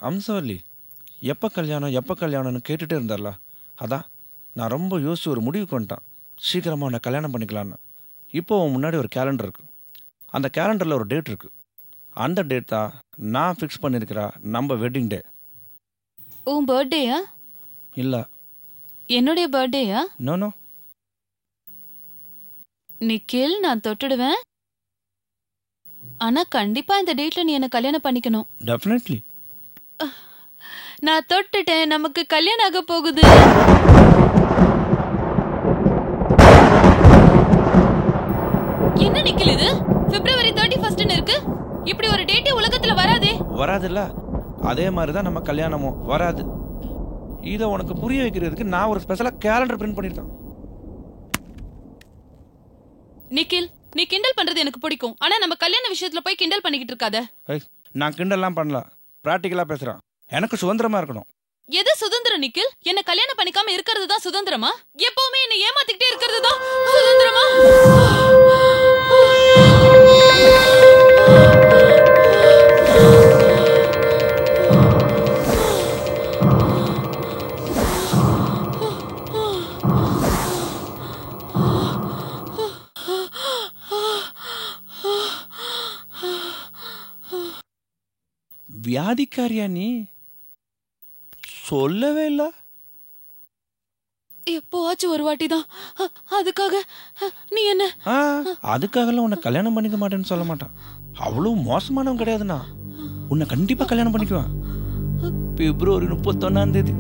அம்சவல்லி எப்போ கல்யாணம்னு கேட்டுகிட்டே இருந்தார்ல. அதான் நான் ரொம்ப யோசிச்சு ஒரு முடிவுக்கு வந்துட்டான். சீக்கிரமாக உன்னை கல்யாணம் பண்ணிக்கலான்னு. இப்போ உன் முன்னாடி ஒரு கேலண்டர் இருக்குது. அந்த கேலண்டரில் ஒரு டேட் இருக்குது. அந்த டேட் தான் நான் ஃபிக்ஸ் பண்ணியிருக்கிறா நம்ம வெட்டிங் டே. உன் பர்த்டேயா? இல்லை. என்னுடைய பர்த்டேயா? நோ. நிக்கில், நான் தொட்டுடுவேன். ஆனா கண்டிப்பா இந்த டேட்ல நீ என்ன கல்யாணம் பண்ணிக்கணும். டெஃபினெட்லி. நான் தொட்டுட்டேன். நமக்கு கல்யாணம் ஆக போகுது. என்ன நிக்கில் இது? பிப்ரவரி 31 இருக்கு. இப்படி ஒரு டேட் உலகத்துல வராதுல்ல. அதே மாதிரி தான் நம்ம கல்யாணமும் வராது. இதை உனக்கு புரிய வைக்கிறதுக்கு நான் ஒரு ஸ்பெஷலாக கேலண்டர் பிரிண்ட் பண்ணியிருக்கேன். நிக்கில், நீ கிண்டல் பண்றது எனக்கு பிடிக்கும். ஆனா நம்ம கல்யாண விஷயத்துல போய் கிண்டல் பண்ணிக்கிட்டு இருக்காத. நான் கிண்டல்லாம் பண்ணல, பிராக்டிக்கலா பேசுறேன். எனக்கு சுதந்திரமா இருக்கணும். எது சுதந்திரம் நிக்கில்? என்ன கல்யாணம் பண்ணிக்காம இருக்கிறது தான் சுதந்திரமா? எப்பவுமே என்ன ஏமாத்திக்கிட்டே இருக்கிறது தான் சுதந்திரமா? வியாதிக்காரியா நீ? சொல்லவே இல்ல. எப்போவாச்சும் ஒரு வாட்டி தான். அதுக்காக நீ என்ன? அதுக்காகலாம் உன்னை கல்யாணம் பண்ணிக்க மாட்டேன்னு சொல்ல மாட்டான். அவ்வளவு மோசமானவன் கிடையாதுண்ணா. உன்னை கண்டிப்பா கல்யாணம் பண்ணிக்குவேன். பிப்ரவரி 31